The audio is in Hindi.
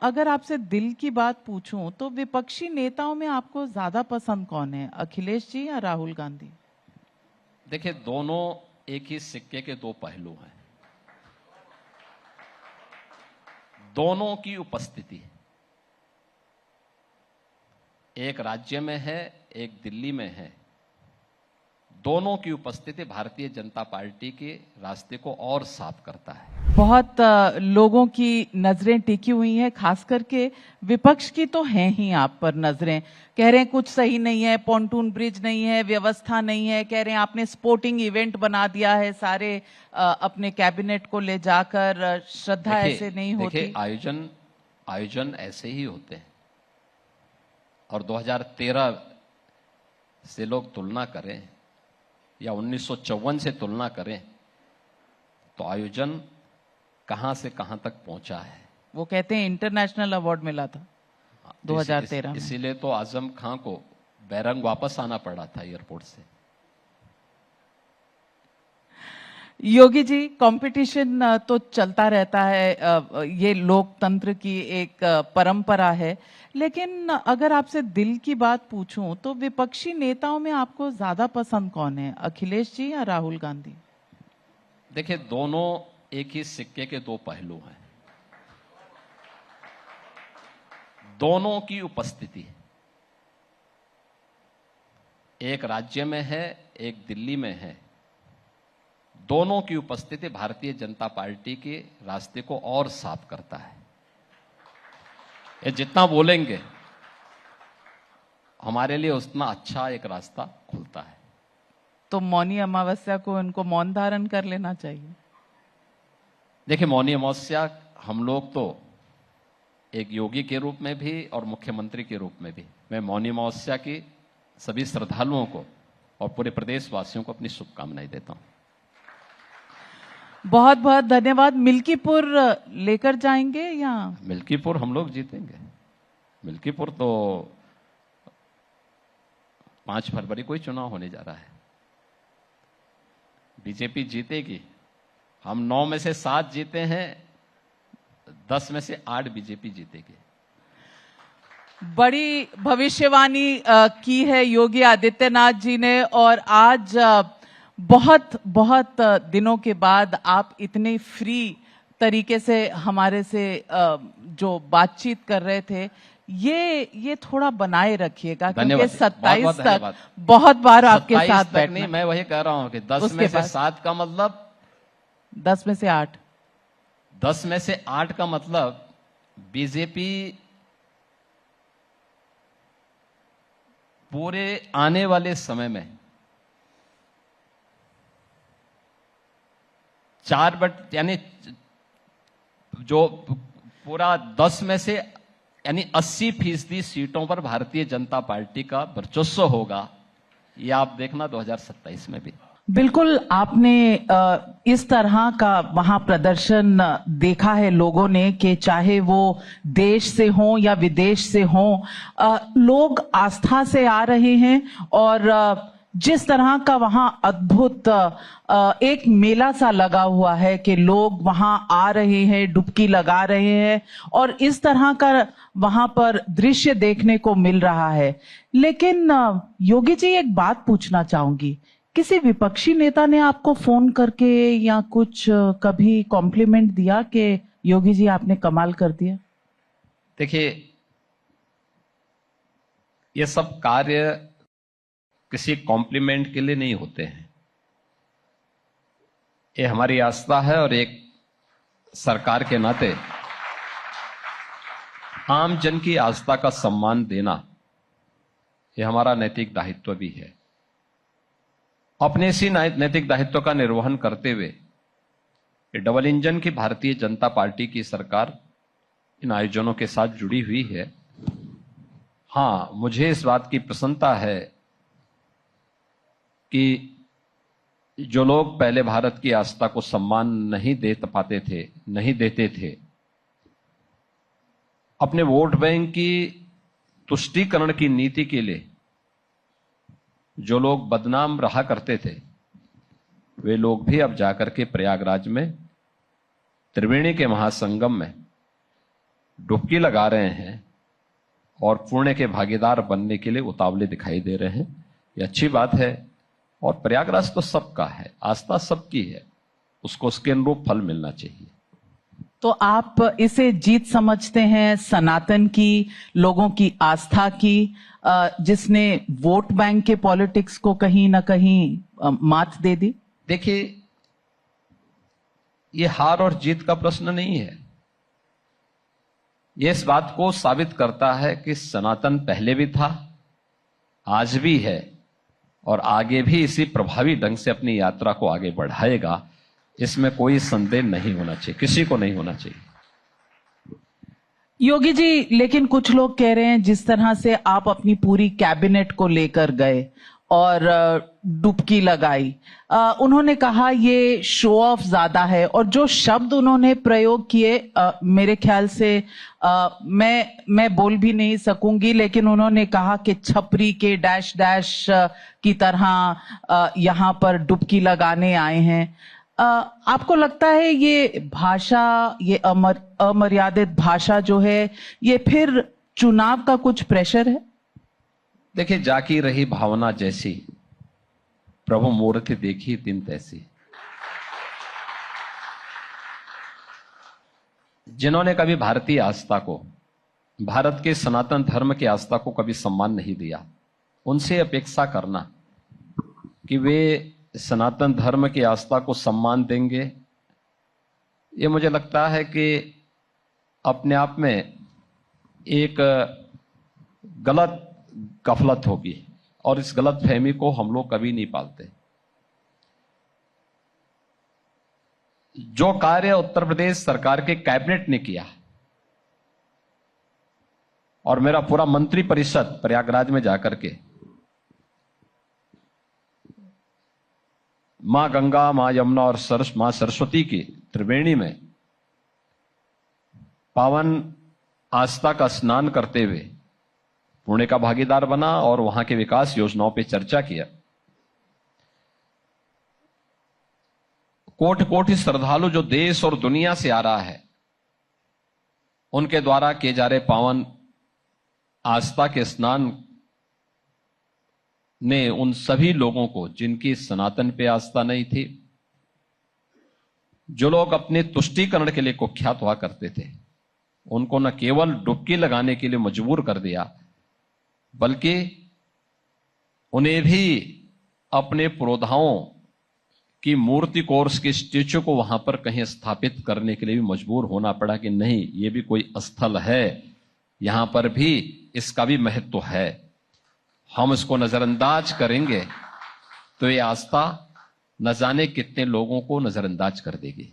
अगर आपसे दिल की बात पूछूं तो विपक्षी नेताओं में आपको ज्यादा पसंद कौन है, अखिलेश जी या राहुल गांधी? देखिए, दोनों एक ही सिक्के के दो पहलू हैं। दोनों की उपस्थिति एक राज्य में है, एक दिल्ली में है। दोनों की उपस्थिति भारतीय जनता पार्टी के रास्ते को और साफ करता है। बहुत लोगों की नजरें टिकी हुई हैं, खास करके विपक्ष की तो हैं ही आप पर नजरें। कह रहे हैं कुछ सही नहीं है, पॉन्टून ब्रिज नहीं है, व्यवस्था नहीं है। कह रहे हैं आपने स्पोर्टिंग इवेंट बना दिया है सारे अपने कैबिनेट को ले जाकर। श्रद्धा ऐसे नहीं होती। देखिए, आयोजन ऐसे ही होते हैं। और 2013 से लोग तुलना करें या 1954 से तुलना करें तो आयोजन कहां से कहां तक पहुंचा है। वो कहते हैं इंटरनेशनल अवार्ड मिला था 2013 में। इसीलिए तो आजम खां को बैरंग वापस आना पड़ा था एयरपोर्ट से। योगी जी, कंपटीशन तो चलता रहता है, ये लोकतंत्र की एक परंपरा है। लेकिन अगर आपसे दिल की बात पूछूं तो विपक्षी नेताओं में आपको ज्यादा पसंद कौन है, अखिलेश जी या राहुल गांधी? देखिए, दोनों एक ही सिक्के के दो पहलू हैं। दोनों की उपस्थिति एक राज्य में है, एक दिल्ली में है। दोनों की उपस्थिति भारतीय जनता पार्टी के रास्ते को और साफ करता है। ये जितना बोलेंगे हमारे लिए उतना अच्छा एक रास्ता खुलता है। तो मौनी अमावस्या को इनको मौन धारण कर लेना चाहिए। देखिए, मौनी अमावस्या हम लोग तो एक योगी के रूप में भी और मुख्यमंत्री के रूप में भी मैं मौनी अमावस्या की सभी श्रद्धालुओं को और पूरे प्रदेशवासियों को अपनी शुभकामनाएं देता हूं। बहुत बहुत धन्यवाद। मिल्कीपुर लेकर जाएंगे या? मिल्कीपुर हम लोग जीतेंगे। मिल्कीपुर तो 5 फरवरी को ही चुनाव होने जा रहा है। बीजेपी जीतेगी। हम 9 में से 7 जीते हैं, 10 में से 8 बीजेपी जीतेगी। बड़ी भविष्यवाणी की है योगी आदित्यनाथ जी ने। और आज बहुत बहुत दिनों के बाद आप इतने फ्री तरीके से हमारे से जो बातचीत कर रहे थे, ये थोड़ा बनाए रखिएगा, क्योंकि 27 तक बहुत बार आपके साथ बैठना। नहीं, मैं वही कह रहा हूं कि 10 में से 7 का मतलब 10 में से 8। 10 में से 8 का मतलब बीजेपी पूरे आने वाले समय में 4 यानी जो पूरा 10 में से यानी 80% सीटों पर भारतीय जनता पार्टी का वर्चस्व होगा। ये आप देखना 2027 में भी। बिल्कुल, आपने इस तरह का वहां प्रदर्शन देखा है लोगों ने कि चाहे वो देश से हों या विदेश से हों, लोग आस्था से आ रहे हैं। और जिस तरह का वहां अद्भुत एक मेला सा लगा हुआ है कि लोग वहां आ रहे हैं, डुबकी लगा रहे हैं, और इस तरह का वहां पर दृश्य देखने को मिल रहा है। लेकिन योगी जी, एक बात पूछना चाहूंगी, किसी विपक्षी नेता ने आपको फोन करके या कुछ कभी कॉम्प्लीमेंट दिया कि योगी जी आपने कमाल कर दिया? देखिए, ये सब कार्य किसी कॉम्प्लीमेंट के लिए नहीं होते हैं। ये हमारी आस्था है और एक सरकार के नाते आम जन की आस्था का सम्मान देना ये हमारा नैतिक दायित्व भी है। अपने इसी नैतिक दायित्व का निर्वहन करते हुए डबल इंजन की भारतीय जनता पार्टी की सरकार इन आयोजनों के साथ जुड़ी हुई है। हां, मुझे इस बात की प्रसन्नता है कि जो लोग पहले भारत की आस्था को सम्मान नहीं दे पाते थे, नहीं देते थे, अपने वोट बैंक की तुष्टीकरण की नीति के लिए जो लोग बदनाम रहा करते थे, वे लोग भी अब जाकर के प्रयागराज में त्रिवेणी के महासंगम में डुबकी लगा रहे हैं और पुण्य के भागीदार बनने के लिए उतावले दिखाई दे रहे हैं। ये अच्छी बात है और प्रयागराज तो सबका है, आस्था सबकी है, उसको उसके अनुरूप फल मिलना चाहिए। तो आप इसे जीत समझते हैं सनातन की, लोगों की आस्था की, जिसने वोट बैंक के पॉलिटिक्स को कहीं ना कहीं मात दे दी? देखिए, ये हार और जीत का प्रश्न नहीं है। ये इस बात को साबित करता है कि सनातन पहले भी था, आज भी है और आगे भी इसी प्रभावी ढंग से अपनी यात्रा को आगे बढ़ाएगा। इसमें कोई संदेह नहीं होना चाहिए, किसी को नहीं होना चाहिए। योगी जी, लेकिन कुछ लोग कह रहे हैं जिस तरह से आप अपनी पूरी कैबिनेट को लेकर गए और डुबकी लगाई, उन्होंने कहा ये शो ऑफ ज्यादा है और जो शब्द उन्होंने प्रयोग किए, मेरे ख्याल से मैं बोल भी नहीं सकूंगी, लेकिन उन्होंने कहा कि छपरी के डैश डैश की तरह यहां पर डुबकी लगाने आए हैं। आपको लगता है ये भाषा, ये अमर्यादित भाषा जो है, ये फिर चुनाव का कुछ प्रेशर है? देखिए, जाकी रही भावना जैसी, प्रभु मूर्ति देखी दिन तैसी। जिन्होंने कभी भारतीय आस्था को, भारत के सनातन धर्म की आस्था को कभी सम्मान नहीं दिया, उनसे अपेक्षा करना कि वे सनातन धर्म की आस्था को सम्मान देंगे, ये मुझे लगता है कि अपने आप में एक गलत गफलत होगी और इस गलत फहमी को हम लोग कभी नहीं पालते। जो कार्य उत्तर प्रदेश सरकार के कैबिनेट ने किया और मेरा पूरा मंत्री परिषद प्रयागराज में जाकर के मां गंगा, मां यमुना और मां सरस्वती की त्रिवेणी में पावन आस्था का स्नान करते हुए पुण्य का भागीदार बना और वहां के विकास योजनाओं पर चर्चा किया। कोटि कोटि श्रद्धालु जो देश और दुनिया से आ रहा है, उनके द्वारा किए जा रहे पावन आस्था के स्नान ने उन सभी लोगों को, जिनकी सनातन पे आस्था नहीं थी, जो लोग अपने तुष्टीकरण के लिए कुख्यात हुआ करते थे, उनको न केवल डुबकी लगाने के लिए मजबूर कर दिया, बल्कि उन्हें भी अपने पुरोधाओं की मूर्ति को और उसके स्टेचू को वहां पर कहीं स्थापित करने के लिए भी मजबूर होना पड़ा कि नहीं, ये भी कोई स्थल है, यहां पर भी इसका भी महत्व है। हम इसको नजरअंदाज करेंगे तो ये आस्था न जाने कितने लोगों को नजरअंदाज कर देगी।